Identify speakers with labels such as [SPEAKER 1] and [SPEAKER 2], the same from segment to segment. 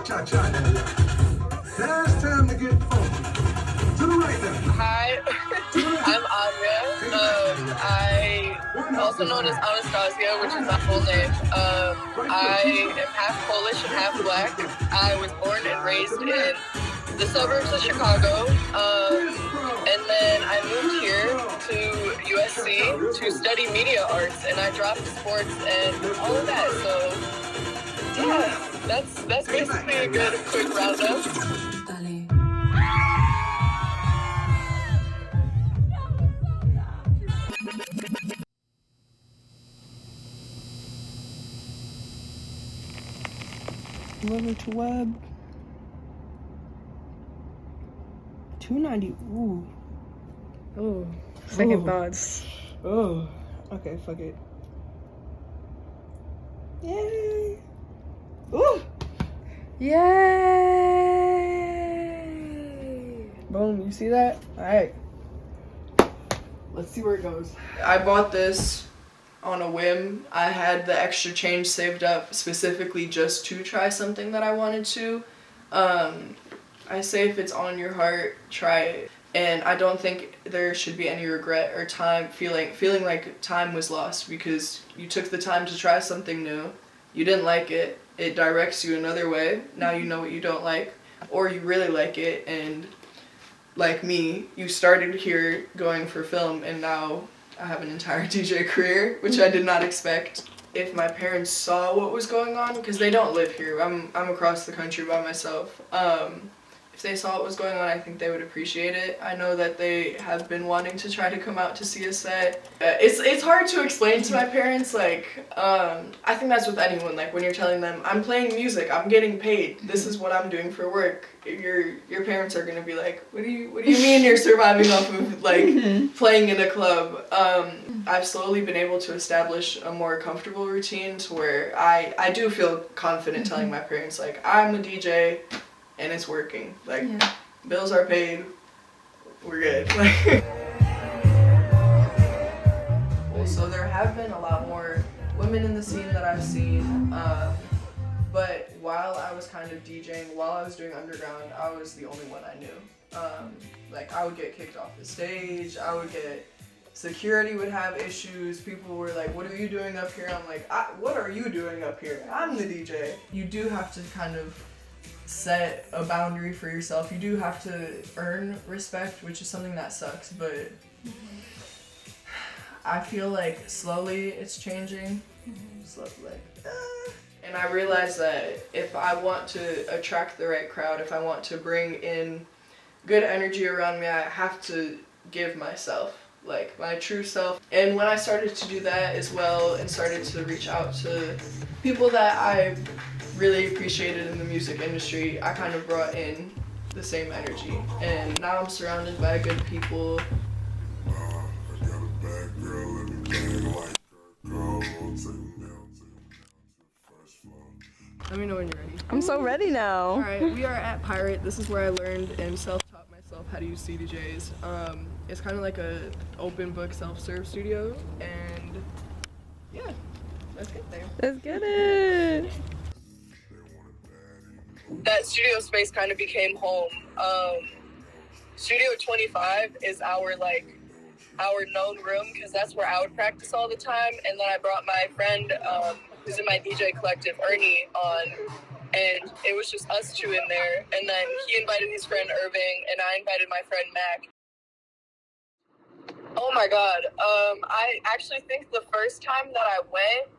[SPEAKER 1] Cha-cha. Now it's time to get funky. To the right now.
[SPEAKER 2] Hi, I'm Anya. I also known as Anastazja, which is my full name. I am half Polish and half black. I was born and raised in the suburbs of Chicago, and then I moved here to USC to study media arts, and I dropped sports and all of that. So yeah, that's basically a good quick roundup.
[SPEAKER 3] Level to web. 290. Ooh.
[SPEAKER 4] Oh, second
[SPEAKER 3] Ooh.
[SPEAKER 4] thoughts.
[SPEAKER 3] Oh. Okay, fuck it. Yay. Ooh.
[SPEAKER 4] Yay!
[SPEAKER 3] Boom, you see that? Alright. Let's see where it goes. I bought this on a whim. I had the extra change saved up specifically just to try something that I wanted to. I say if it's on your heart, try it. And I don't think there should be any regret or feeling like time was lost because you took the time to try something new. You didn't like it. It directs you another way. Now you know what you don't like, or you really like it, and like me, you started here going for film, and now I have an entire DJ career, which I did not expect. If my parents saw what was going on, because they don't live here, I'm across the country by myself. If they saw what was going on, I think they would appreciate it. I know that they have been wanting to try to come out to see a set. It's hard to explain to my parents, like, I think that's with anyone, like when you're telling them, I'm playing music, I'm getting paid, this is what I'm doing for work. Your parents are gonna be like, what do you mean you're surviving off of like playing in a club? I've slowly been able to establish a more comfortable routine to where I do feel confident telling my parents, like, I'm a DJ, and it's working. Like, yeah. Bills are paid, we're good. So there have been a lot more women in the scene that I've seen, but while I was kind of DJing, while I was doing underground, I was the only one I knew. Like, I would get kicked off the stage, security would have issues, people were like, what are you doing up here? I'm like, what are you doing up here? I'm the DJ. You do have to kind of set a boundary for yourself. You do have to earn respect, which is something that sucks, but I feel like slowly it's changing. And I realize that if I want to attract the right crowd, if I want to bring in good energy around me, I have to give myself, like my true self. And when I started to do that as well and started to reach out to people that I really appreciated in the music industry, I kind of brought in the same energy. And now I'm surrounded by good people. Let me know when you're ready.
[SPEAKER 4] I'm so ready now.
[SPEAKER 3] Alright, we are at Pirate. This is where I learned and self-taught myself how to use CDJs. It's kind of like a open book self-serve studio, and yeah, let's get there.
[SPEAKER 4] Let's get it.
[SPEAKER 2] That studio space kind of became home. Studio 25 is our known room because that's where I would practice all the time. And then I brought my friend who's in my DJ collective, Ernie, on, and it was just us two in there. And then he invited his friend Irving, and I invited my friend Mac. Oh my God. I actually think the first time that I went,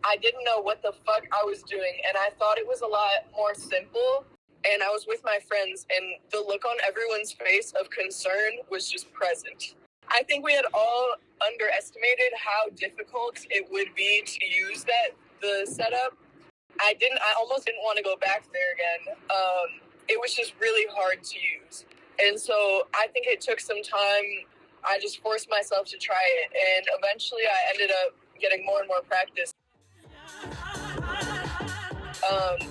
[SPEAKER 2] I didn't know what the fuck I was doing, and I thought it was a lot more simple, and I was with my friends, and the look on everyone's face of concern was just present. I think we had all underestimated how difficult it would be to use the setup. I almost didn't want to go back there again. It was just really hard to use, and so I think it took some time. I just forced myself to try it, and eventually I ended up getting more and more practice.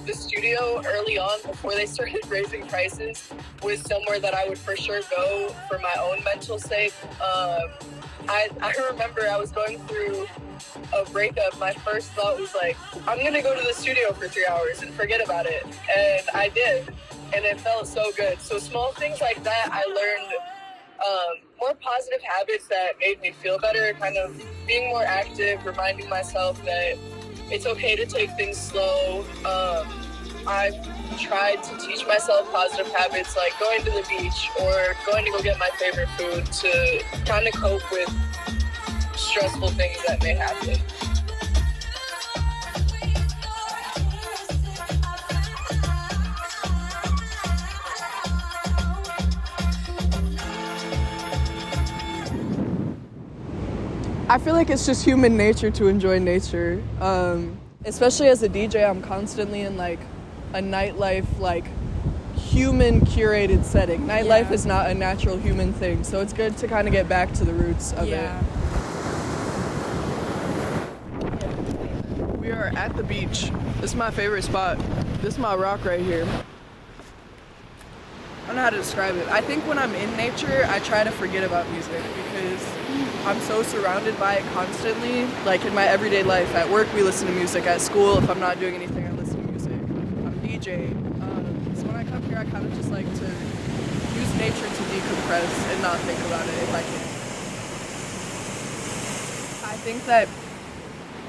[SPEAKER 2] The studio early on, before they started raising prices, was somewhere that I would for sure go for my own mental sake. I remember I was going through a breakup, my first thought was like, I'm gonna go to the studio for 3 hours and forget about it. And I did. And it felt so good. So small things like that, I learned more positive habits that made me feel better, kind of being more active, reminding myself that it's okay to take things slow. I've tried to teach myself positive habits like going to the beach or going to go get my favorite food to kind of cope with stressful things that may happen.
[SPEAKER 3] I feel like it's just human nature to enjoy nature. Especially as a DJ, I'm constantly in like a nightlife, like human curated setting. Nightlife is not a natural human thing, so it's good to kind of get back to the roots of it. We are at the beach. This is my favorite spot. This is my rock right here. I don't know how to describe it. I think when I'm in nature, I try to forget about music because I'm so surrounded by it constantly. Like in my everyday life, at work we listen to music, at school if I'm not doing anything I listen to music. I'm DJing. So when I come here I kind of just like to use nature to decompress and not think about it if I can. I think that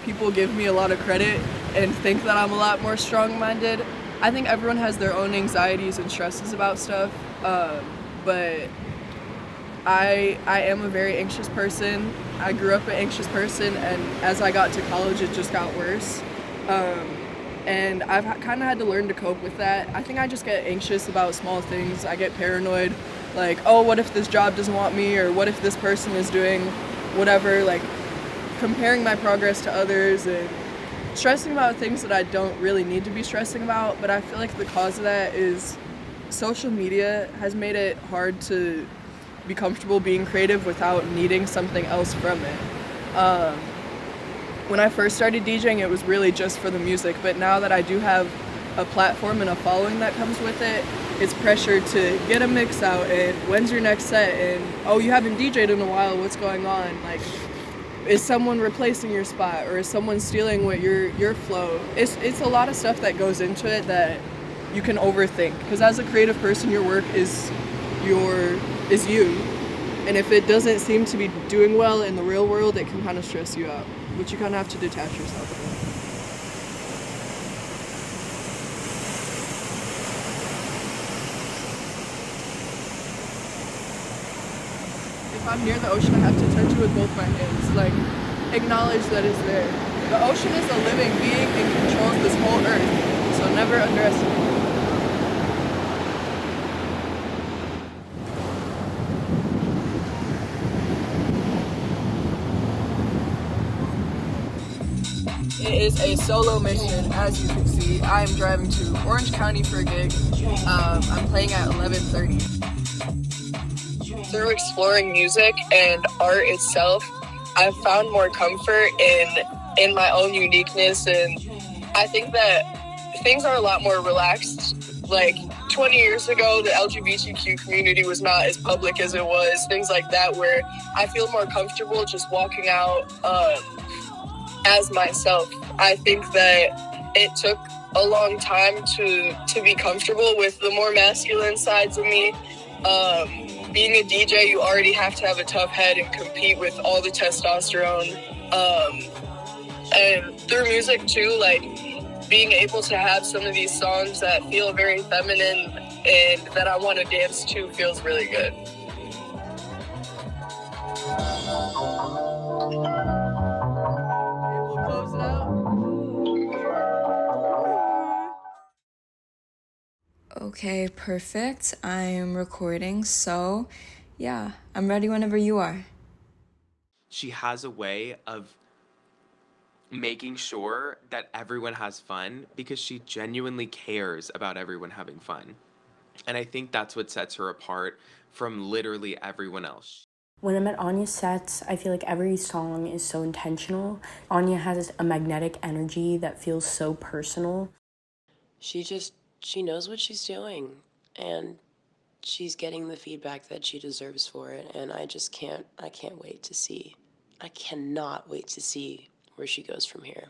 [SPEAKER 3] people give me a lot of credit and think that I'm a lot more strong-minded. I think everyone has their own anxieties and stresses about stuff, but I am a very anxious person. I grew up an anxious person, and as I got to college, it just got worse. And I've kind of had to learn to cope with that. I think I just get anxious about small things. I get paranoid, like, oh, what if this job doesn't want me, or what if this person is doing whatever, like comparing my progress to others and stressing about things that I don't really need to be stressing about. But I feel like the cause of that is social media has made it hard to be comfortable being creative without needing something else from it. When I first started DJing, it was really just for the music, but now that I do have a platform and a following that comes with it, it's pressure to get a mix out and when's your next set and oh, you haven't DJ'd in a while, what's going on? Like, is someone replacing your spot or is someone stealing what your flow? It's a lot of stuff that goes into it that you can overthink, because as a creative person, your work is you, and if it doesn't seem to be doing well in the real world, it can kind of stress you out, but you kind of have to detach yourself from it. If I'm near the ocean, I have to touch it with both my hands, like acknowledge that it's there. The ocean is a living being and controls this whole earth, so never underestimate it. It is a solo mission, as you can see. I am driving to Orange County for a gig. I'm playing at 11:30.
[SPEAKER 2] Through exploring music and art itself, I've found more comfort in my own uniqueness, and I think that things are a lot more relaxed. Like 20 years ago, the LGBTQ community was not as public as it was, things like that, where I feel more comfortable just walking out as myself. I think that it took a long time to be comfortable with the more masculine sides of me. Being a DJ, you already have to have a tough head and compete with all the testosterone. And through music too, like being able to have some of these songs that feel very feminine and that I want to dance to feels really good.
[SPEAKER 3] We'll close it out.
[SPEAKER 5] Okay, perfect. I'm recording, so yeah, I'm ready whenever you are.
[SPEAKER 6] She has a way of making sure that everyone has fun because she genuinely cares about everyone having fun. And I think that's what sets her apart from literally everyone else.
[SPEAKER 7] When I'm at Anya's sets, I feel like every song is so intentional. Anya has a magnetic energy that feels so personal.
[SPEAKER 8] She knows what she's doing, and she's getting the feedback that she deserves for it, and I can't wait to see. I cannot wait to see where she goes from here.